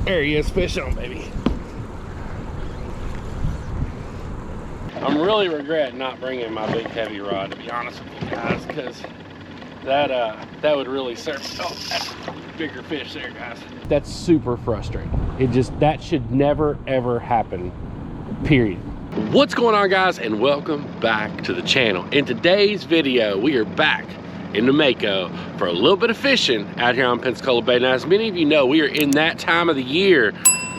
There he is, fish on, baby. I'm really regretting not bringing my big heavy rod, to be honest with you guys, because that would really serve. Oh, that's a bigger fish there, guys. That's super frustrating. That should never ever happen, period. What's going on, guys, and welcome back to the channel. In today's video, we are back in Namako for a little bit of fishing out here on Pensacola Bay. Now, as many of you know, we are in that time of the year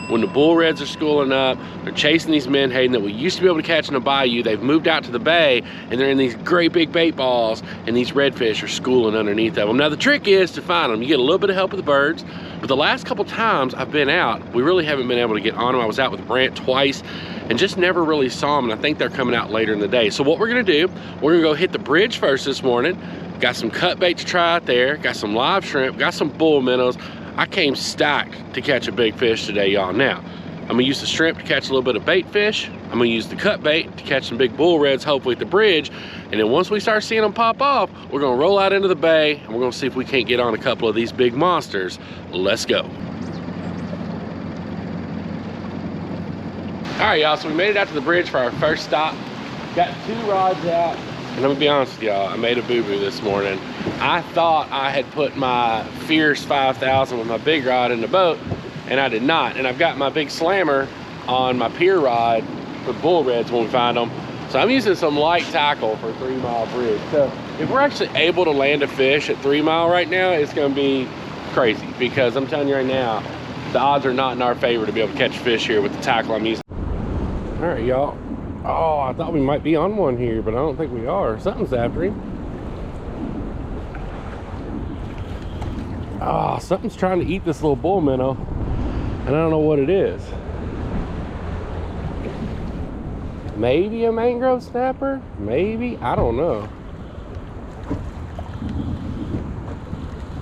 when the bull reds are schooling up. They're chasing these menhaden that we used to be able to catch in the bayou. They've moved out to the bay, and they're in these great big bait balls, and these redfish are schooling underneath of them. Now, the trick is to find them. You get a little bit of help with the birds, but the last couple times I've been out, we really haven't been able to get on them. I was out with Brant twice and just never really saw them, and I think they're coming out later in the day. So what we're gonna do, we're gonna go hit the bridge first this morning. Got some cut bait to try out there, got some live shrimp, got some bull minnows. I came stacked to catch a big fish today, y'all. Now, I'm gonna use the shrimp to catch a little bit of bait fish. I'm gonna use the cut bait to catch some big bull reds, hopefully at the bridge. And then once we start seeing them pop off, we're gonna roll out into the bay and we're gonna see if we can't get on a couple of these big monsters. Let's go. All right, y'all, so we made it out to the bridge for our first stop. Got 2 rods out. And I'm gonna be honest with y'all, I made a boo-boo this morning. I thought I had put my Fierce 5000 with my big rod in the boat, and I did not. And I've got my big slammer on my pier rod for bull reds when we find them. So I'm using some light tackle for 3 Mile Bridge. So if we're actually able to land a fish at 3 Mile right now, it's gonna be crazy, because I'm telling you right now, the odds are not in our favor to be able to catch fish here with the tackle I'm using. All right, y'all. Oh, I thought we might be on one here, but I don't think we are. Something's after him. Ah, something's trying to eat this little bull minnow, and I don't know what it is. Maybe a mangrove snapper? Maybe? I don't know.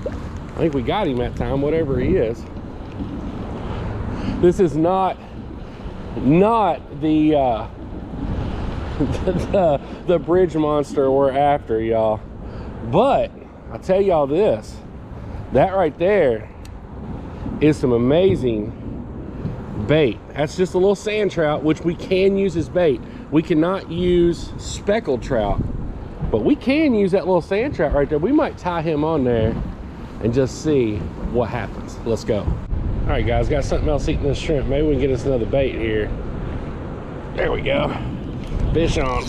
I think we got him that time, whatever he is. This is not the the bridge monster we're after, y'all. But I'll tell y'all this, that right there is some amazing bait. That's just a little sand trout, which we can use as bait. We cannot use speckled trout, but we can use that little sand trout right there. We might tie him on there and just see what happens. Let's go. All right, guys, got something else eating this shrimp. Maybe we can get us another bait here. There we go. Fish on.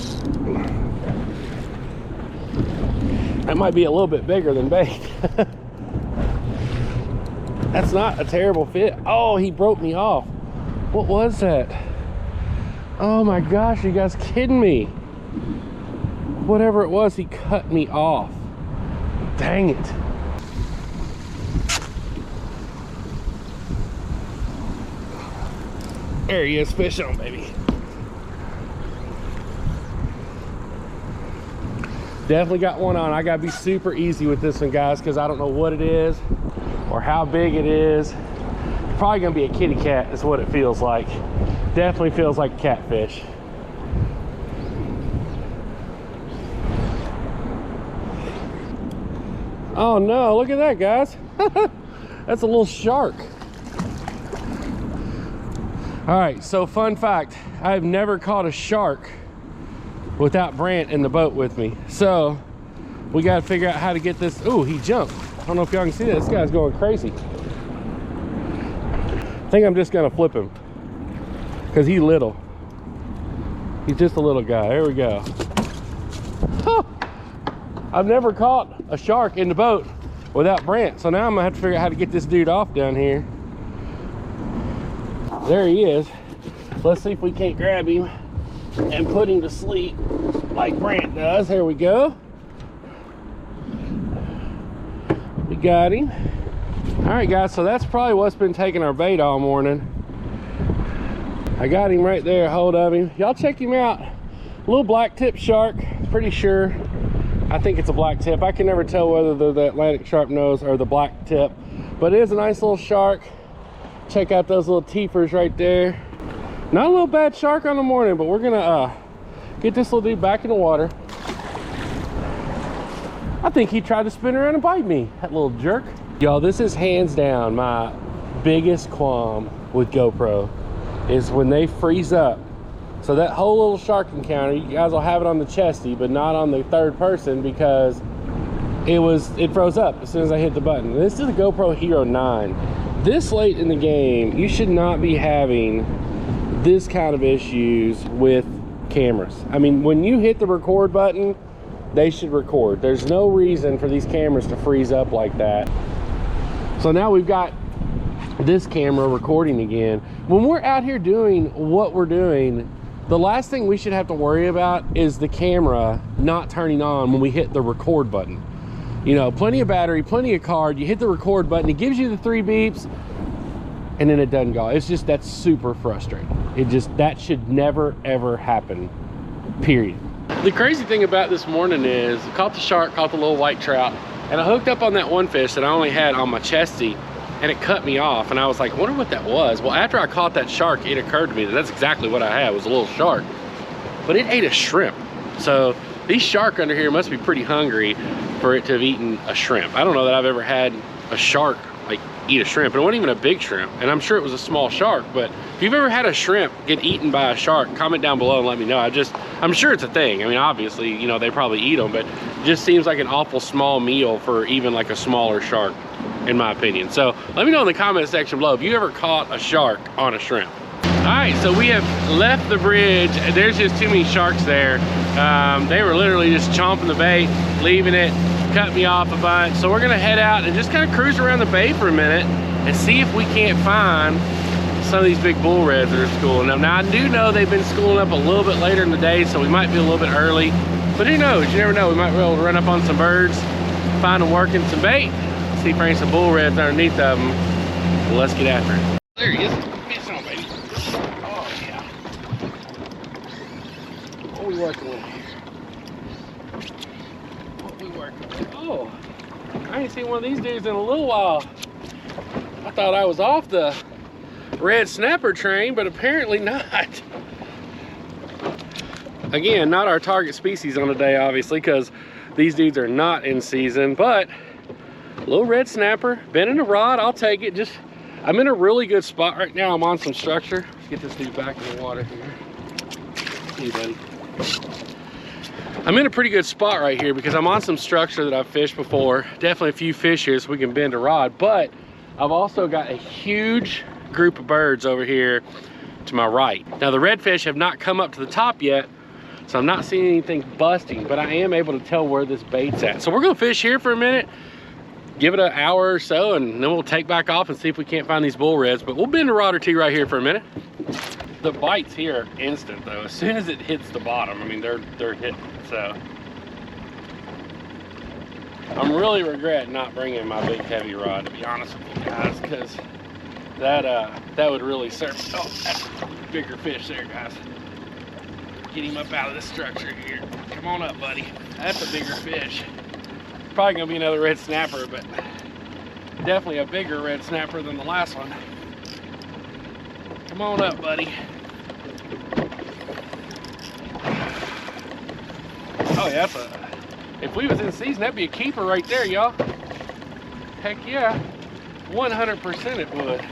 That might be a little bit bigger than bait. That's not a terrible fit. Oh, he broke me off. What was that? Oh my gosh, you guys kidding me? Whatever it was, he cut me off. Dang it. There he is, fish on, baby. Definitely got one on. I gotta be super easy with this one, guys, because I don't know what it is or how big it is. It's probably gonna be a kitty cat is what it feels like. Definitely feels like a catfish. Oh no, look at that, guys. That's a little shark. All right, so fun fact, I've never caught a shark without Brant in the boat with me. So we got to figure out how to get this. Ooh, he jumped. I don't know if y'all can see that. This guy's going crazy. I think I'm just gonna flip him because he's little. He's just a little guy. There we go. Huh. I've never caught a shark in the boat without Brant. So now I'm gonna have to figure out how to get this dude off down here. There he is. Let's see if we can't grab him and put him to sleep like Brant does. Here we go. We got him. All right, guys, so that's probably what's been taking our bait all morning. I got him right there, hold of him. Y'all check him out. A little black tip shark, pretty sure. I think it's a black tip. I can never tell whether they're the Atlantic sharp nose or the black tip, but it is a nice little shark. Check out those little teethers right there. Not a little bad shark on the morning, but we're gonna get this little dude back in the water. I think he tried to spin around and bite me, that little jerk. Y'all, this is hands down my biggest qualm with GoPro is when they freeze up. So that whole little shark encounter, you guys will have it on the chesty, but not on the third person because it froze up as soon as I hit the button. This is a GoPro Hero 9. This late in the game, you should not be having this kind of issues with cameras. I mean, when you hit the record button, they should record. There's no reason for these cameras to freeze up like that. So now we've got this camera recording again. When we're out here doing what we're doing, the last thing we should have to worry about is the camera not turning on when we hit the record button. You know, plenty of battery, plenty of card, you hit the record button, it gives you the 3 beeps, and then it doesn't go. It's just, that's super frustrating. That should never ever happen, period. The crazy thing about this morning is I caught the shark, caught the little white trout, and I hooked up on that one fish that I only had on my chesty, and it cut me off, and I was like, I wonder what that was. Well, after I caught that shark, it occurred to me that that's exactly what I had, was a little shark, but it ate a shrimp. So these shark under here must be pretty hungry for it to have eaten a shrimp. I don't know that I've ever had a shark like eat a shrimp, and it wasn't even a big shrimp, and I'm sure it was a small shark. But if you've ever had a shrimp get eaten by a shark, comment down below and let me know. I'm sure it's a thing. I mean, obviously, you know, they probably eat them, but it just seems like an awful small meal for even like a smaller shark, in my opinion. So let me know in the comment section below if you ever caught a shark on a shrimp. All right, so we have left the bridge. There's just too many sharks there. They were literally just chomping the bait, leaving it, cut me off a bunch. So we're gonna head out and just kind of cruise around the bay for a minute and see if we can't find some of these big bull reds that are schooling up. Now I do know they've been schooling up a little bit later in the day, so we might be a little bit early, but who knows, you never know. We might be able to run up on some birds, find them working some bait, see if there ain't some bull reds underneath of them. Well, let's get after it. There he is. Fish on, baby. Oh yeah. What we working with? Oh, I ain't seen one of these dudes in a little while. I thought I was off the red snapper train, but apparently not. Again, not our target species on the day, obviously, because these dudes are not in season, but little red snapper, bending a rod, I'll take it. Just, I'm in a really good spot right now. I'm on some structure. Let's get this dude back in the water here. Hey, buddy. I'm in a pretty good spot right here because I'm on some structure that I've fished before. Definitely a few fish here so we can bend a rod, but I've also got a huge group of birds over here to my right. Now the redfish have not come up to the top yet, so I'm not seeing anything busting, but I am able to tell where this bait's at. So we're gonna fish here for a minute, give it an hour or so, and then we'll take back off and see if we can't find these bull reds, but we'll bend a rod or two right here for a minute. The bites here are instant though. As soon as it hits the bottom, I mean, they're hitting. So I'm really regretting not bringing my big heavy rod, to be honest with you guys, because that would really serve. Oh, that's a bigger fish there, guys. Get him up out of this structure here. Come on up, buddy. That's a bigger fish. Probably gonna be another red snapper, but definitely a bigger red snapper than the last one. Come on up, buddy. Oh yeah, if we was in season, that'd be a keeper right there, y'all. Heck yeah, 100% it would.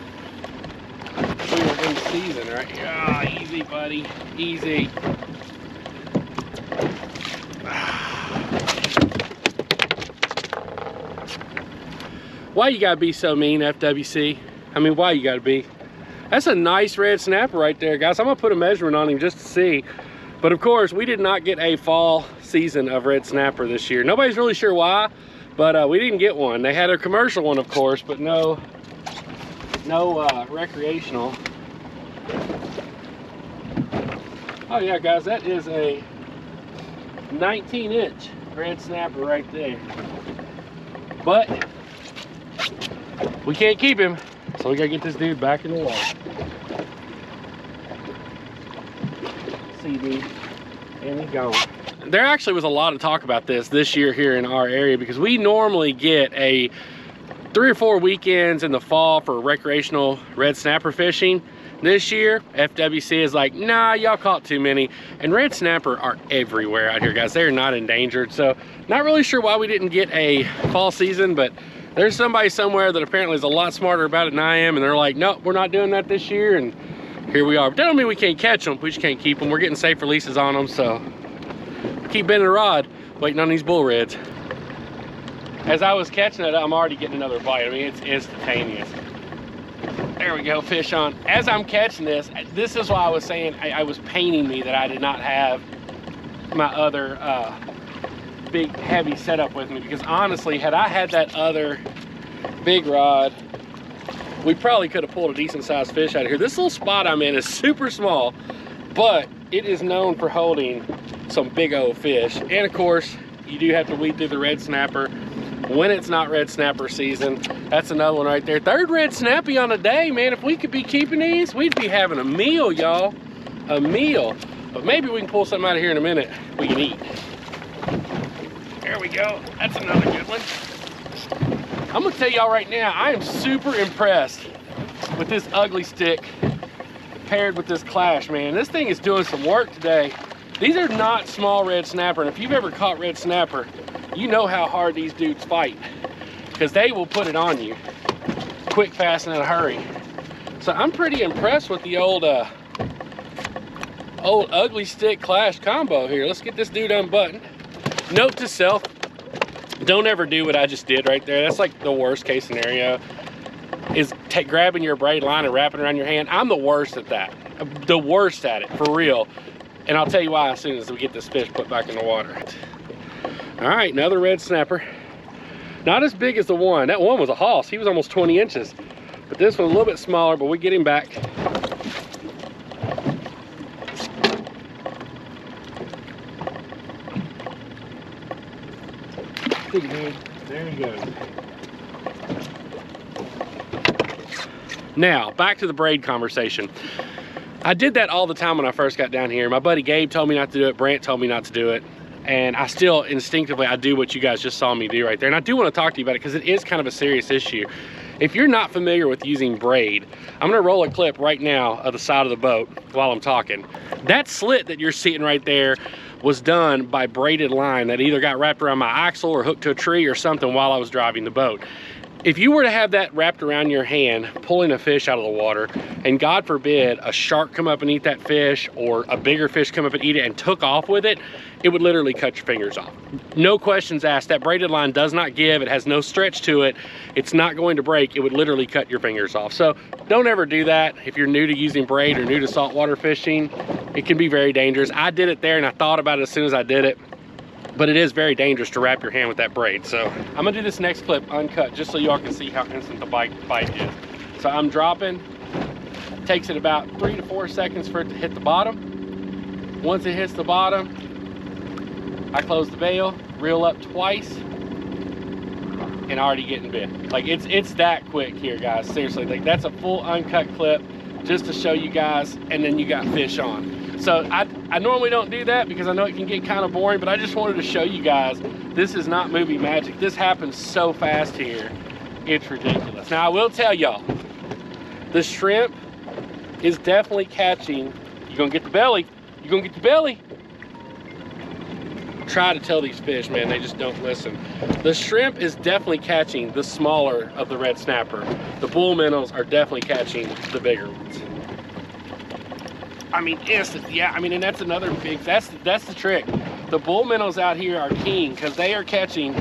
If we were in season, right? Ah, easy, buddy, easy. Why you gotta be so mean, FWC? I mean, why you gotta be? That's a nice red snapper right there, guys. I'm gonna put a measurement on him just to see. But of course, we did not get a fall season of red snapper this year. Nobody's really sure why, but we didn't get one. They had a commercial one, of course, but no recreational. Oh yeah, guys, that is a 19-inch red snapper right there. But we can't keep him, so we gotta get this dude back in the water. CD, and he's gone. There actually was a lot of talk about this year here in our area, because we normally get 3 or 4 weekends in the fall for recreational red snapper fishing. This year, FWC is like, nah, y'all caught too many. And red snapper are everywhere out here, guys. They're not endangered. So not really sure why we didn't get a fall season, but There's somebody somewhere that apparently is a lot smarter about it than I am, and they're like, nope, we're not doing that this year, and here we are. But that don't mean we can't catch them, we just can't keep them. We're getting safe releases on them, so keep bending the rod, waiting on these bull reds. As I was catching it, I'm already getting another bite. I mean, it's instantaneous. There we go, fish on. As I'm catching this is why I was saying I was paining me that I did not have my other big heavy setup with me, because honestly, had I had that other big rod, we probably could have pulled a decent sized fish out of here. This little spot I'm in is super small, but it is known for holding some big old fish. And of course, you do have to weed through the red snapper when it's not red snapper season. That's another one right there. Third red snappy on a day, man. If we could be keeping these, we'd be having a meal, y'all. A meal. But maybe we can pull something out of here in a minute we can eat. There we go. That's another good one. I'm gonna tell y'all right now, I am super impressed with this ugly stick paired with this Clash, man. This thing is doing some work today. These are not small red snapper, and if you've ever caught red snapper, you know how hard these dudes fight, because they will put it on you quick, fast, and in a hurry. So I'm pretty impressed with the old ugly stick Clash combo here. Let's get this dude unbuttoned. Note to self, don't ever do what I just did right there. That's like the worst case scenario, is grabbing your braid line and wrapping it around your hand. I'm the worst at that. The worst at it, for real. And I'll tell you why as soon as we get this fish put back in the water. All right, another red snapper. Not as big as the one. That one was a hoss. He was almost 20 inches. But this one's a little bit smaller, but we get him back. There he goes. Now, back to the braid conversation. I did that all the time when I first got down here. My buddy Gabe told me not to do it. Brant told me not to do it. And I still instinctively, I do what you guys just saw me do right there. And I do want to talk to you about it because it is kind of a serious issue. If you're not familiar with using braid, I'm gonna roll a clip right now of the side of the boat while I'm talking. That slit that you're seeing right there was done by braided line that either got wrapped around my axle or hooked to a tree or something while I was driving the boat. If you were to have that wrapped around your hand, pulling a fish out of the water, and God forbid a shark come up and eat that fish, or a bigger fish come up and eat it and took off with it, it would literally cut your fingers off. No questions asked. That braided line does not give. It has no stretch to it. It's not going to break. It would literally cut your fingers off. So don't ever do that. If you're new to using braid or new to saltwater fishing, it can be very dangerous. I did it there and I thought about it as soon as I did it. But it is very dangerous to wrap your hand with that braid. So I'm gonna do this next clip uncut just so y'all can see how instant the bite is. So I'm dropping, takes it about 3 to 4 seconds for it to hit the bottom. Once it hits the bottom, I close the bail, reel up twice, and already getting bit. Like it's that quick here, guys, seriously. Like that's a full uncut clip just to show you guys, and then you got fish on. So I normally don't do that because I know it can get kind of boring, but I just wanted to show you guys this is not movie magic. This happens so fast here, it's ridiculous. Now I will tell y'all, the shrimp is definitely catching. You're gonna get the belly. You're gonna get the belly. Try to tell these fish, man, they just don't listen. The shrimp is definitely catching the smaller of the red snapper. The bull minnows are definitely catching the bigger ones. I mean, instant, yeah. I mean, and that's another big, that's the trick. The bull minnows out here are king because they are catching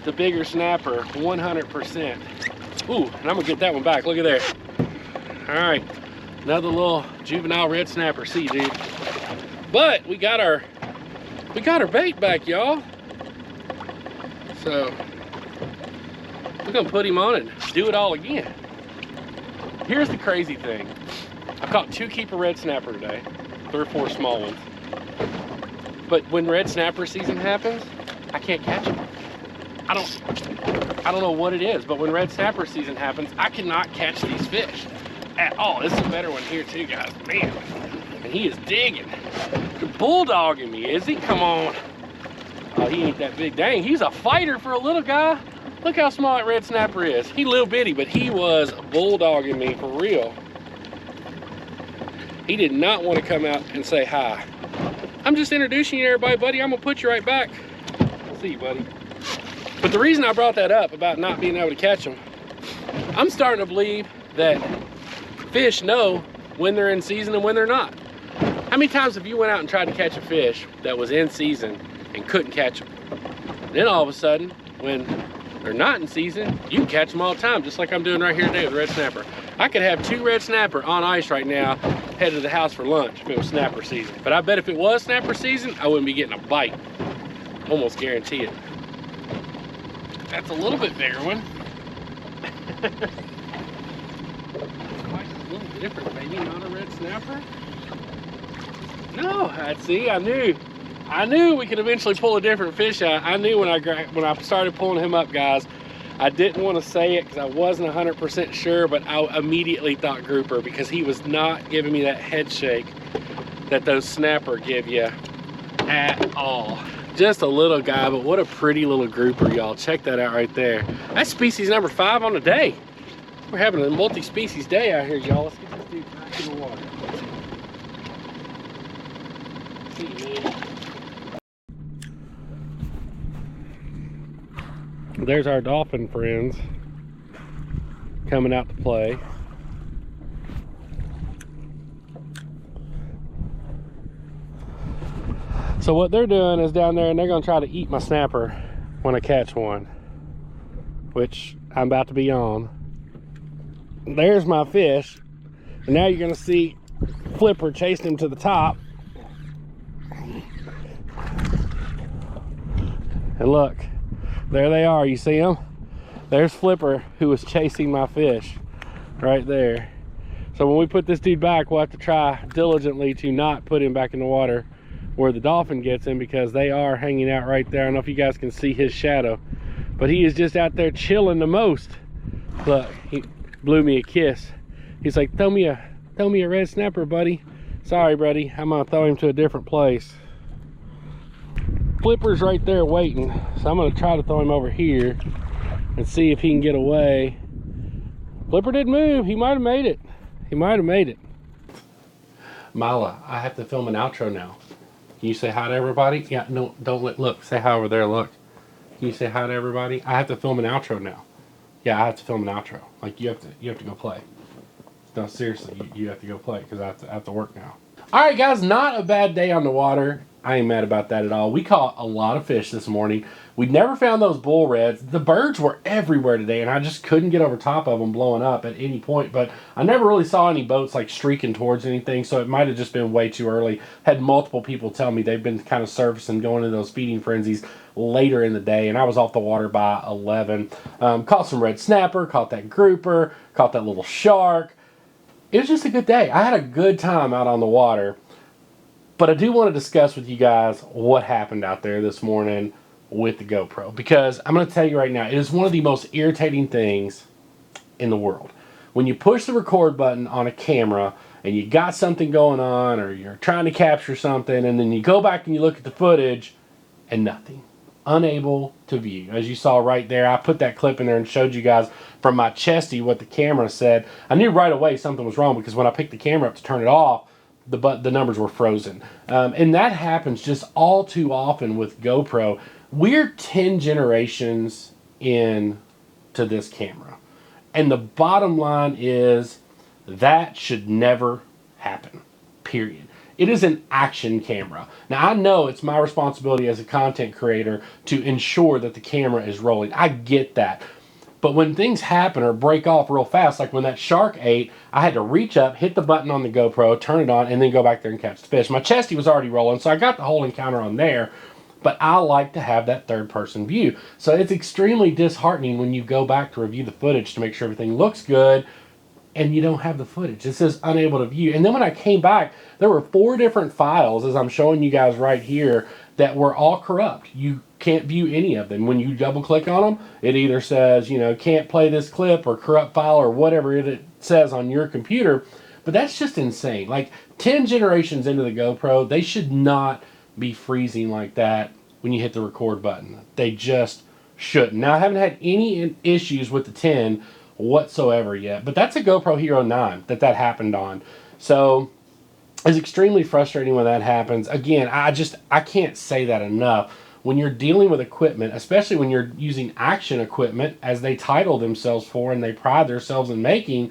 the bigger snapper 100%. Ooh, and I'm gonna get that one back. Look at there. All right, another little juvenile red snapper. See, dude. But we got our bait back, y'all. So we're gonna put him on and do it all again. Here's the crazy thing. I caught 2 keeper red snapper today, 3 or 4 small ones. But when red snapper season happens, I can't catch them. I don't know what it is, but when red snapper season happens, I cannot catch these fish at all. This is a better one here too, guys. Man, and he is digging. You're bulldogging me, is he? Come on. Oh, he ain't that big. Dang, he's a fighter for a little guy. Look how small that red snapper is. He little bitty, but he was bulldogging me for real. He did not want to come out and say hi. I'm just introducing you to everybody, buddy. I'm gonna put you right back. See you, buddy. But the reason I brought that up about not being able to catch them, I'm starting to believe that fish know when they're in season and when they're not. How many times have you went out and tried to catch a fish that was in season and couldn't catch them? Then all of a sudden, when they're not in season, you can catch them all the time, just like I'm doing right here today with red snapper. I could have 2 red snapper on ice right now, headed to the house for lunch if it was snapper season. But I bet if it was snapper season, I wouldn't be getting a bite. Almost guarantee it. That's a little bit bigger one. Quite a little different, maybe not a red snapper. No, I'd see. I knew we could eventually pull a different fish out. I knew when I started pulling him up, guys. I didn't want to say it because I wasn't 100% sure, but I immediately thought grouper because he was not giving me that head shake that those snapper give you at all. Just a little guy, but what a pretty little grouper, y'all. Check that out right there. That's species number 5 on the day. We're having a multi-species day out here, y'all. Let's get this dude back in the water. See, man. There's our dolphin friends coming out to play. So what they're doing is down there and they're gonna try to eat my snapper when I catch one, which I'm about to be on. There's my fish. And now you're gonna see Flipper chasing him to the top. And look, there they are, you see them? There's Flipper, who was chasing my fish right there. So when we put this dude back, we'll have to try diligently to not put him back in the water where the dolphin gets him, because they are hanging out right there. I don't know if you guys can see his shadow, but he is just out there chilling the most. Look, he blew me a kiss. He's like, throw me a red snapper, buddy. Sorry, buddy, I'm gonna throw him to a different place. Flipper's right there waiting, so I'm gonna try to throw him over here and see if he can get away. Flipper didn't move. He might have made it. He might have made it. Mila, I have to film an outro now. Can you say hi to everybody? Yeah, no, don't look, say hi over there, look. Can you say hi to everybody? I have to film an outro now. Yeah, I have to film an outro. Like, you have to go play. No, seriously, you have to go play, because I have to work now. Alright guys, not a bad day on the water. I ain't mad about that at all. We caught a lot of fish this morning. We never found those bull reds. The birds were everywhere today, and I just couldn't get over top of them blowing up at any point. But I never really saw any boats like streaking towards anything, so it might have just been way too early. Had multiple people tell me they've been kind of surfacing, going into those feeding frenzies later in the day, and I was off the water by 11. Caught some red snapper, caught that grouper, caught that little shark. It was just a good day. I had a good time out on the water. But I do want to discuss with you guys what happened out there this morning with the GoPro, because I'm going to tell you right now, it is one of the most irritating things in the world. When you push the record button on a camera and you got something going on, or you're trying to capture something, and then you go back and you look at the footage and nothing. Unable to view. As you saw right there, I put that clip in there and showed you guys from my chesty what the camera said. I knew right away something was wrong, because when I picked the camera up to turn it off, the numbers were frozen. And that happens just all too often with GoPro. We're 10 generations in to this camera. And the bottom line is that should never happen, period. It is an action camera. Now, I know it's my responsibility as a content creator to ensure that the camera is rolling. I get that. But when things happen or break off real fast, like when that shark ate, I had to reach up, hit the button on the GoPro, turn it on, and then go back there and catch the fish. My chesty was already rolling, so I got the whole encounter on there, but I like to have that third-person view. So it's extremely disheartening when you go back to review the footage to make sure everything looks good, and you don't have the footage. It says unable to view. And then when I came back, there were 4 different files, as I'm showing you guys right here, that were all corrupt. You can't view any of them. When you double click on them, it either says, you know, can't play this clip or corrupt file or whatever it says on your computer. But that's just insane. Like 10 generations into the GoPro, they should not be freezing like that when you hit the record button. They just shouldn't. Now, I haven't had any issues with the 10 whatsoever yet, but that's a GoPro Hero 9 that happened on. So it's extremely frustrating when that happens. Again, I can't say that enough. when you're dealing with equipment, especially when you're using action equipment, as they title themselves for and they pride themselves in making,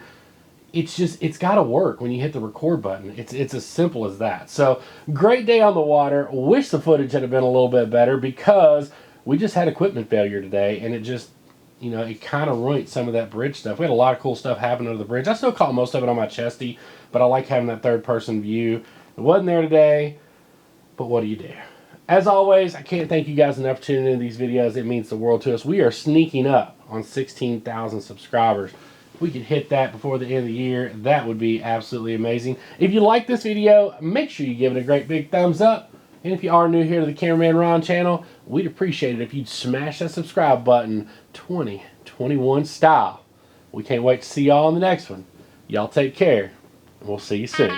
it's got to work when you hit the record button. It's as simple as that. So great day on the water. Wish the footage had been a little bit better because we just had equipment failure today, and it just, you know, it kind of ruined some of that bridge stuff. We had a lot of cool stuff happen under the bridge. I still caught most of it on my chesty, but I like having that third person view. It wasn't there today, but what do you do? As always, I can't thank you guys enough for tuning into these videos. It means the world to us. We are sneaking up on 16,000 subscribers. If we could hit that before the end of the year, that would be absolutely amazing. If you like this video, make sure you give it a great big thumbs up. And if you are new here to the Cameraman Ron channel, we'd appreciate it if you'd smash that subscribe button 2021 style. We can't wait to see y'all on the next one. Y'all take care, and we'll see you soon.